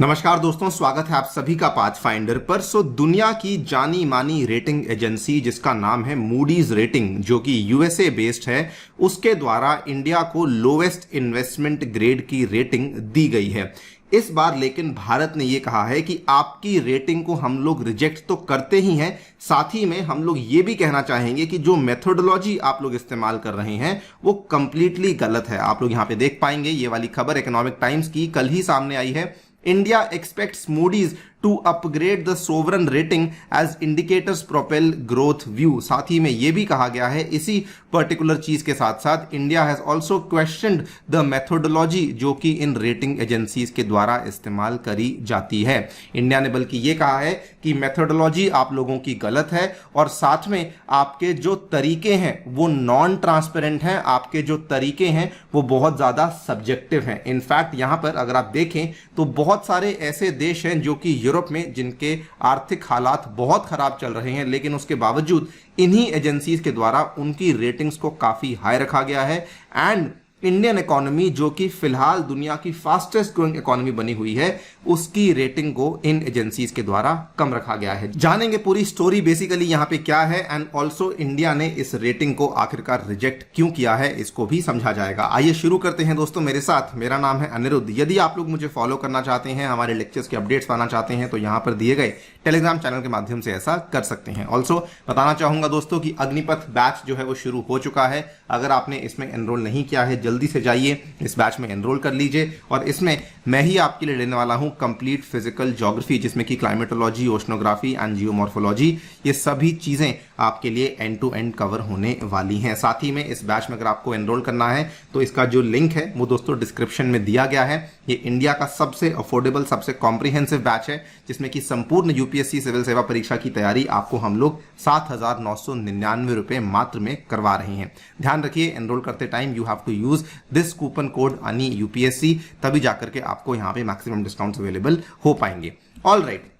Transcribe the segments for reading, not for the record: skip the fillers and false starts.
नमस्कार दोस्तों, स्वागत है आप सभी का पाथफाइंडर पर। दुनिया की जानी मानी रेटिंग एजेंसी जिसका नाम है मूडीज रेटिंग, जो कि यूएसए बेस्ड है, उसके द्वारा इंडिया को लोवेस्ट इन्वेस्टमेंट ग्रेड की रेटिंग दी गई है। इस बार लेकिन भारत ने यह कहा है कि आपकी रेटिंग को हम लोग रिजेक्ट तो करते ही हैं, साथ ही में हम लोग ये भी कहना चाहेंगे कि जो मेथोडोलॉजी आप लोग इस्तेमाल कर रहे हैं वो कंप्लीटली गलत है। आप लोग यहां पे देख पाएंगे, ये वाली खबर इकोनॉमिक टाइम्स की कल ही सामने आई है। India expects Moody's to upgrade the sovereign rating as indicators propel growth view. साथ ही में यह भी कहा गया है, इसी पर्टिकुलर चीज के साथ साथ India has also questioned the methodology जो कि इन रेटिंग एजेंसीज के द्वारा इस्तेमाल करी जाती है। इंडिया ने बल्कि यह कहा है कि मेथोडोलॉजी आप लोगों की गलत है और साथ में आपके जो तरीके हैं वो नॉन ट्रांसपेरेंट हैं, आपके जो तरीके हैं वो बहुत ज्यादा सब्जेक्टिव हैं। इनफैक्ट यहां पर अगर आप देखें तो बहुत सारे ऐसे देश हैं जो कि यूरोप में जिनके आर्थिक हालात बहुत खराब चल रहे हैं, लेकिन उसके बावजूद इन्हीं एजेंसीज के द्वारा उनकी रेटिंग्स को काफी हाई रखा गया है। एंड इंडियन इकोनॉमी जो कि फिलहाल दुनिया की फास्टेस्ट ग्रोइंग इकोनॉमी बनी हुई है, उसकी रेटिंग को इन एजेंसीज के द्वारा कम रखा गया है। जानेंगे पूरी स्टोरी बेसिकली यहां पे क्या है एंड ऑल्सो इंडिया ने इस रेटिंग को आखिरकार रिजेक्ट क्यों किया है, इसको भी समझा जाएगा। आइए शुरू करते हैं दोस्तों मेरे साथ। मेरा नाम है अनिरुद्ध। यदि आप लोग मुझे फॉलो करना चाहते हैं, हमारे लेक्चर्स के अपडेट्स पाना चाहते हैं, तो यहां पर दिए गए टेलीग्राम चैनल के माध्यम से ऐसा कर सकते हैं। ऑल्सो बताना चाहूंगा दोस्तों कि अग्निपथ बैच जो है वो शुरू हो चुका है। अगर आपने इसमें एनरोल नहीं किया है, जल्दी से जाइए इस बैच में एनरोल कर लीजिए। और इसमें मैं ही आपके लिए लेने वाला हूं कंप्लीट फिजिकल ज्योग्राफी, जिसमें कि क्लाइमेटोलॉजी, ओशनोग्राफी एंड जियोमॉर्फोलॉजी, ये सभी चीजें आपके लिए एंड टू एंड कवर होने वाली हैं। साथ ही में इस बैच में अगर आपको एनरोल करना है तो इसका जो लिंक है वो दोस्तों डिस्क्रिप्शन में दिया गया है। ये इंडिया का सबसे अफोर्डेबल, सबसे कॉम्प्रिहेंसिव बैच है, जिसमें कि संपूर्ण यूपीएससी सिविल सेवा परीक्षा की तैयारी आपको हम लोग 7,999 रुपए मात्र में करवा रहे हैं। ध्यान रखिए, एनरोल करते time you have to use this coupon code ANI UPSC, तभी जाकर के आपको यहां पे मैक्सिमम डिस्काउंट्स अवेलेबल हो पाएंगे। ऑल राइट,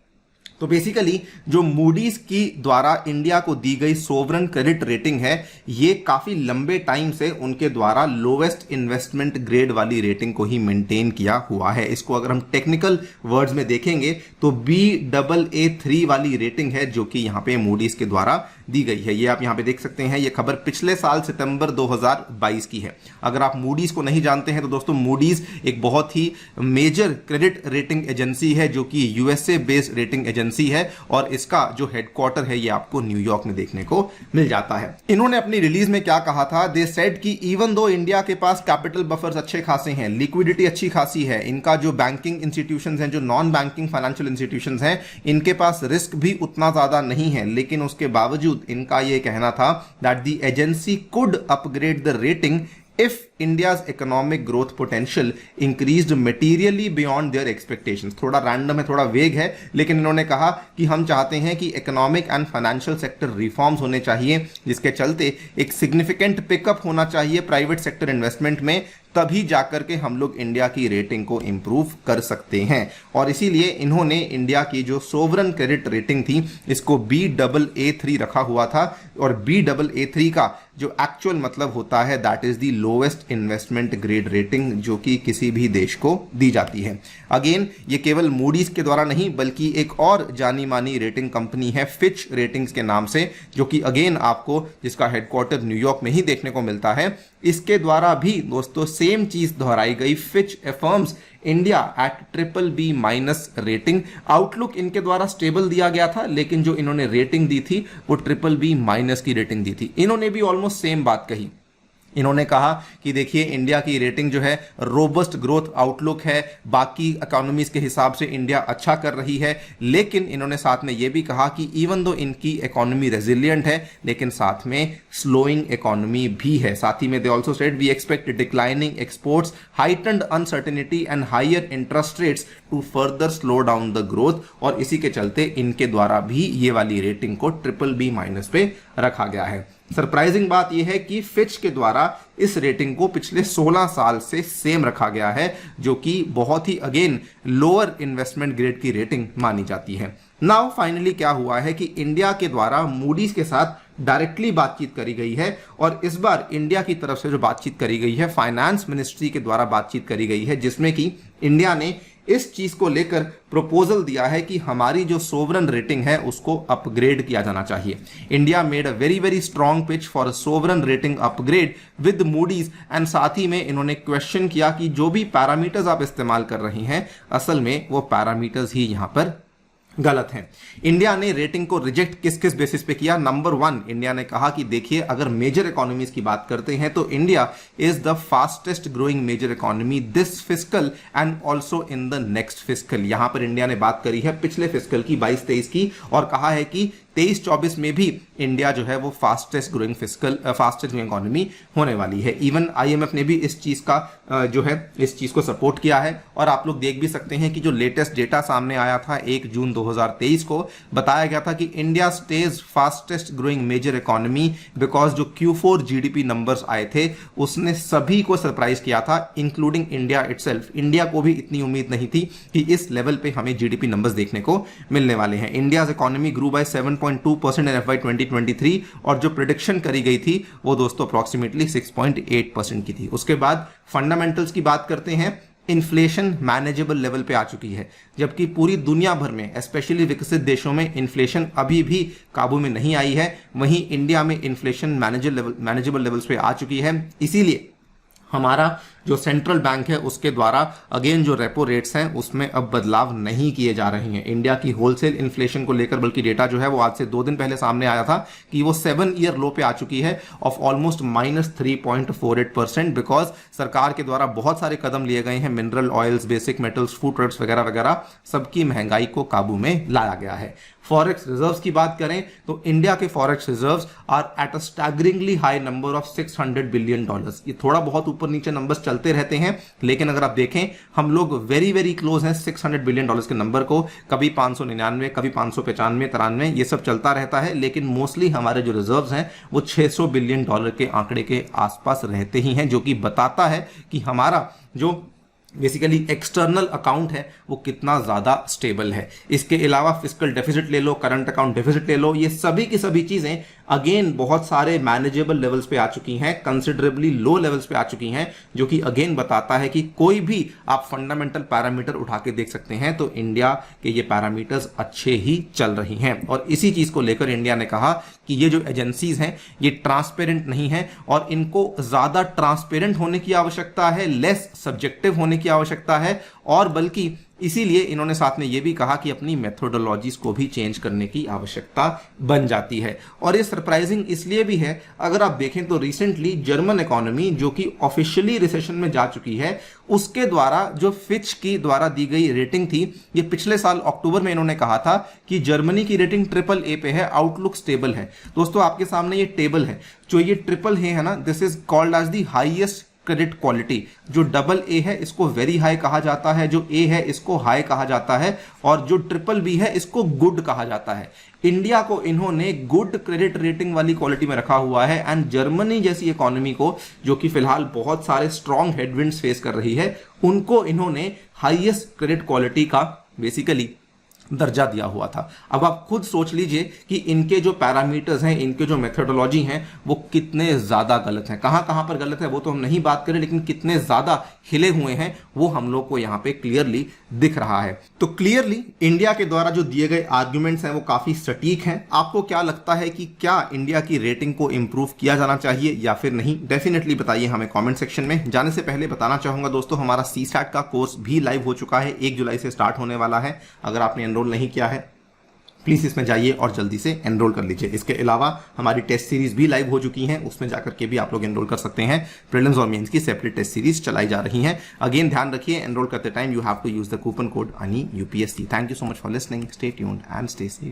तो बेसिकली जो मूडीज की द्वारा इंडिया को दी गई सोवरन क्रेडिट रेटिंग है, ये काफी लंबे टाइम से उनके द्वारा लोवेस्ट इन्वेस्टमेंट ग्रेड वाली रेटिंग को ही मेंटेन किया हुआ है। इसको अगर हम टेक्निकल वर्ड्स में देखेंगे तो Baa3 वाली रेटिंग है जो कि यहां पे मूडीज के द्वारा दी गई है। ये आप यहां पे देख सकते हैं, ये खबर पिछले साल सितंबर 2022 की है। अगर आप मूडीज को नहीं जानते हैं तो दोस्तों मूडीज एक बहुत ही मेजर क्रेडिट रेटिंग एजेंसी है जो कि यूएसए बेस्ड रेटिंग एजेंसी है और इसका जो हेडक्वार्टर है ये आपको न्यूयॉर्क में देखने को मिल जाता है। इन्होंने अपनी रिलीज में क्या कहा था, दे सेड कि इवन दो इंडिया के पास कैपिटल बफर्स अच्छे खासे हैं, लिक्विडिटी अच्छी खासी है, इनका जो बैंकिंग इंस्टीट्यूशंस हैं, जो नॉन बैंकिंग फाइनेंशियल इंस्टीट्यूशंस हैं, इनके पास रिस्क भी उतना ज्यादा नहीं है, लेकिन उसके बावजूद इनका यह कहना था that the agency could upgrade the rating if India's economic growth potential increased materially beyond their expectations। थोड़ा रैंडम है, थोड़ा वेग है, लेकिन इन्होंने कहा कि हम चाहते हैं कि economic and financial sector reforms होने चाहिए, जिसके चलते एक सिग्निफिकेंट पिकअप होना चाहिए प्राइवेट सेक्टर इन्वेस्टमेंट में, तभी जाकर के हम लोग इंडिया की रेटिंग को इंप्रूव कर सकते हैं। और इसीलिए इन्होंने इंडिया की जो सोवरन क्रेडिट रेटिंग थी इसको Baa3 रखा हुआ था। और Baa3 का जो एक्चुअल मतलब होता है that is the lowest investment grade rating जो कि किसी भी देश को दी जाती है। अगेन ये केवल मूडीज के द्वारा नहीं बल्कि एक और जानी मानी रेटिंग कंपनी है फिच रेटिंग्स के नाम से, जो कि अगेन आपको जिसका हेडक्वार्टर न्यूयॉर्क में ही देखने को मिलता है, इसके द्वारा भी दोस्तों सेम चीज दोहराई गई। Fitch affirms India at BBB- rating. Outlook इनके द्वारा स्टेबल दिया गया था, लेकिन जो इन्होंने रेटिंग दी थी वो BBB- की रेटिंग दी थी। इन्होंने भी ऑलमोस्ट सेम बात कही। इन्होंने कहा कि देखिए इंडिया की रेटिंग जो है रोबस्ट ग्रोथ आउटलुक है, बाकी इकोनॉमीज के हिसाब से इंडिया अच्छा कर रही है, लेकिन इन्होंने साथ में यह भी कहा कि इवन दो इनकी इकोनॉमी रेजिलिएंट है, लेकिन साथ में स्लोइंग इकोनॉमी भी है। साथ ही में they also said we expect declining exports, heightened uncertainty and higher interest rates to further slow down the growth. और इसी के चलते इनके द्वारा भी ये वाली रेटिंग को BBB- पे रखा गया है। सरप्राइजिंग बात यह है कि फिच के द्वारा इस रेटिंग को पिछले 16 साल से सेम रखा गया है, जो कि बहुत ही अगेन लोअर इन्वेस्टमेंट ग्रेड की रेटिंग मानी जाती है। नाउ फाइनली क्या हुआ है कि इंडिया के द्वारा मूडीज के साथ डायरेक्टली बातचीत करी गई है और इस बार इंडिया की तरफ से जो बातचीत करी गई है फाइनेंस मिनिस्ट्री के द्वारा बातचीत करी गई है, जिसमें कि इंडिया ने इस चीज को लेकर प्रपोजल दिया है कि हमारी जो सोवरन रेटिंग है उसको अपग्रेड किया जाना चाहिए। India made a very very strong pitch for sovereign rating upgrade with Moody's and साथ ही में इन्होंने क्वेश्चन किया कि जो भी पैरामीटर्स आप इस्तेमाल कर रही हैं असल में वो पैरामीटर्स ही यहां पर गलत है। इंडिया ने रेटिंग को रिजेक्ट किस किस बेसिस पे किया? नंबर 1, इंडिया ने कहा कि देखिए अगर मेजर इकोनॉमीज की बात करते हैं तो India is the fastest growing major economy this fiscal and also in the next fiscal. यहां पर इंडिया ने बात करी है पिछले फिस्कल की 22-23 की और कहा है कि 23-24 में भी इंडिया जो है वो फास्टेस्ट ग्रोइंग इकोनॉमी होने वाली है। इवन आईएमएफ ने भी इस चीज का जो है इस चीज को सपोर्ट किया है और आप लोग देख भी सकते हैं कि जो लेटेस्ट डेटा सामने आया था 1 जून 2023 को बताया गया था कि India stays fastest growing major economy because जो Q4 जीडीपी नंबर्स आए थे उसने सभी को सरप्राइज किया था इंक्लूडिंग इंडिया इटसेल्फ। इंडिया को भी इतनी उम्मीद नहीं थी कि इस लेवल पे हमें जीडीपी नंबर्स देखने को मिलने वाले हैं। India's economy grew by 7.2% in FY 2023 और जो प्रेडिक्शन करी गई थी वो दोस्तों अप्रॉक्सीमेटली 6.8% की थी। उसके बाद फंडामेंटल्स की बात करते हैं। इन्फ्लेशन मैनेजेबल लेवल पे आ चुकी है, जबकि पूरी दुनिया भर में स्पेशली विकसित देशों में इन्फ्लेशन अभी भी काबू में नहीं आई है। वहीं इंडिया में इन्फ्लेशन मैनेजेबल लेवल्स पे आ चुकी है। इसीलिए हमारा जो सेंट्रल बैंक है उसके द्वारा अगेन जो रेपो रेट्स हैं उसमें अब बदलाव नहीं किए जा रहे हैं। इंडिया की होलसेल इन्फ्लेशन को लेकर बल्कि डेटा जो है वो आज से 2 दिन पहले सामने आया था कि वो 7 ईयर लो पे आ चुकी है ऑफ ऑलमोस्ट -3.48% बिकॉज सरकार के द्वारा बहुत सारे कदम लिए गए हैं। Mineral oils, basic metals, food products वगैरह वगैरह सबकी महंगाई को काबू में लाया गया है। फॉरेक्स रिजर्व्स की बात करें तो इंडिया के forex reserves are at a staggeringly high number of $600 billion. ये थोड़ा बहुत ऊपर नीचे नंबर्स चलते रहते हैं लेकिन अगर आप देखें हम लोग वेरी वेरी क्लोज हैं $600 बिलियन के नंबर को। कभी 599, कभी 595, 93 ये सब चलता रहता है लेकिन मोस्टली हमारे जो रिजर्व्स हैं वो $600 बिलियन के आंकड़े के आसपास रहते ही हैं, जो कि बताता है कि हमारा जो बेसिकली एक्सटर्नल अकाउंट है वो कितना ज्यादा स्टेबल है। इसके अलावा फिस्कल डेफिसिट ले लो, करंट अकाउंट डेफिसिट ले लो, ये सभी की सभी चीजें अगेन बहुत सारे मैनेजेबल लेवल्स पे आ चुकी हैं, कंसिडरेबली लो लेवल्स पे आ चुकी हैं, जो कि अगेन बताता है कि कोई भी आप फंडामेंटल पैरामीटर उठा के देख सकते हैं तो इंडिया के ये पैरामीटर्स अच्छे ही चल रही हैं। और इसी चीज को लेकर इंडिया ने कहा कि ये जो एजेंसीज हैं ये ट्रांसपेरेंट नहीं है और इनको ज्यादा ट्रांसपेरेंट होने की आवश्यकता है, लेस सब्जेक्टिव होने की आवश्यकता है और बल्कि इसीलिए इन्होंने साथ में यह भी कहा कि अपनी मेथोडोलॉजीज को भी चेंज करने की आवश्यकता बन जाती है। और ये सरप्राइजिंग इसलिए भी है, अगर आप देखें तो रिसेंटली जर्मन इकोनॉमी जो कि ऑफिशियली रिसेशन में जा चुकी है उसके द्वारा जो फिच की द्वारा दी गई रेटिंग थी, ये पिछले साल अक्टूबर में इन्होंने कहा था कि जर्मनी की रेटिंग AAA पे है, आउटलुक स्टेबल है। दोस्तों आपके सामने ये टेबल है, जो ये ट्रिपल है ना, this is called as the highest credit quality. जो AA है इसको वेरी हाई कहा जाता है, जो A है इसको हाई कहा जाता है और जो BBB है इसको गुड कहा जाता है। इंडिया को इन्होंने गुड क्रेडिट रेटिंग वाली क्वालिटी में रखा हुआ है एंड जर्मनी जैसी इकोनॉमी को जो कि फिलहाल बहुत सारे स्ट्रॉन्ग हेडविंड्स फेस कर रही है उनको इन्होंने हाईएस्ट क्रेडिट क्वालिटी का बेसिकली दर्जा दिया हुआ था। अब आप खुद सोच लीजिए कि इनके जो पैरामीटर्स हैं, इनके जो मेथोडोलॉजी हैं वो कितने ज्यादा गलत हैं। कहां कहां पर गलत है वो तो हम नहीं बात करें, लेकिन कितने ज्यादा हिले हुए हैं वो हम लोग को यहां पे क्लियरली दिख रहा है। तो क्लियरली इंडिया के द्वारा जो दिए गए आर्ग्यूमेंट्स हैं वो काफी सटीक हैं। आपको क्या लगता है कि क्या इंडिया की रेटिंग को इंप्रूव किया जाना चाहिए या फिर नहीं? डेफिनेटली बताइए हमें कमेंट सेक्शन में। जाने से पहले बताना चाहूंगा दोस्तों हमारा CSAT का कोर्स भी लाइव हो चुका है, 1 जुलाई से स्टार्ट होने वाला है। अगर आपने एनरोल नहीं किया है प्लीज इसमें जाइए और जल्दी से एनरोल कर लीजिए। इसके अलावा हमारी टेस्ट सीरीज भी लाइव हो चुकी हैं, उसमें जाकर के भी आप लोग एनरोल कर सकते हैं। प्रीलिम्स और मेंस की सेपरेट टेस्ट सीरीज चलाई जा रही हैं। अगेन ध्यान रखिए एनरोल करते time you have to use the coupon code ANI UPSC। Thank you so much for listening, stay tuned and stay safe.